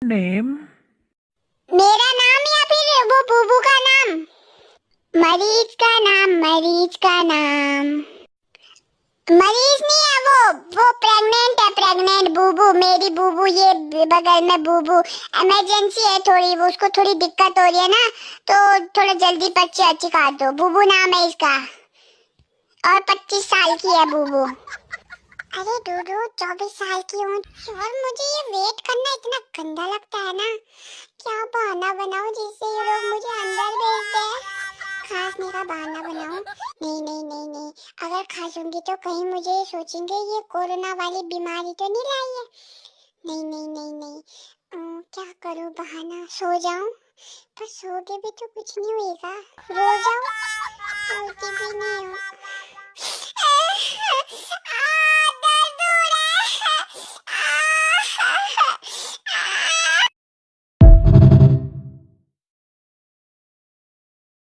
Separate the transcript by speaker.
Speaker 1: Name?
Speaker 2: मेरा नाम या फिर वो बुबू का नाम? मरीज का नाम, मरीज का नाम। मरीज नहीं है वो प्रेग्नेंट है, प्रेग्नेंट बुबू, मेरी बुबू, ये बगल में बुबू। इमरजेंसी है थोड़ी, वो उसको थोड़ी दिक्कत हो रही है ना, तो थोड़ा जल्दी पर्ची अच्छी काट दो। बुबू नाम है इसका और 25 साल की है बुबू। अरे डूडू 24 साल की हूँ और मुझे ये वेट करना इतना गंदा लगता है ना। क्या बहाना बनाऊं जिससे ये लोग मुझे अंदर भेज दें? खांसने का बहाना बनाऊं? नहीं नहीं नहीं नहीं, अगर खांसूंगी तो कहीं मुझे सोचेंगे ये कोरोना वाली बीमारी तो नहीं लाई है। नहीं नहीं नहीं नहीं, क्या करूं बहाना? सो जाऊं? पर सो के भी तो कुछ नहीं होएगा। रो जाऊं? रोती भी नहीं हूँ।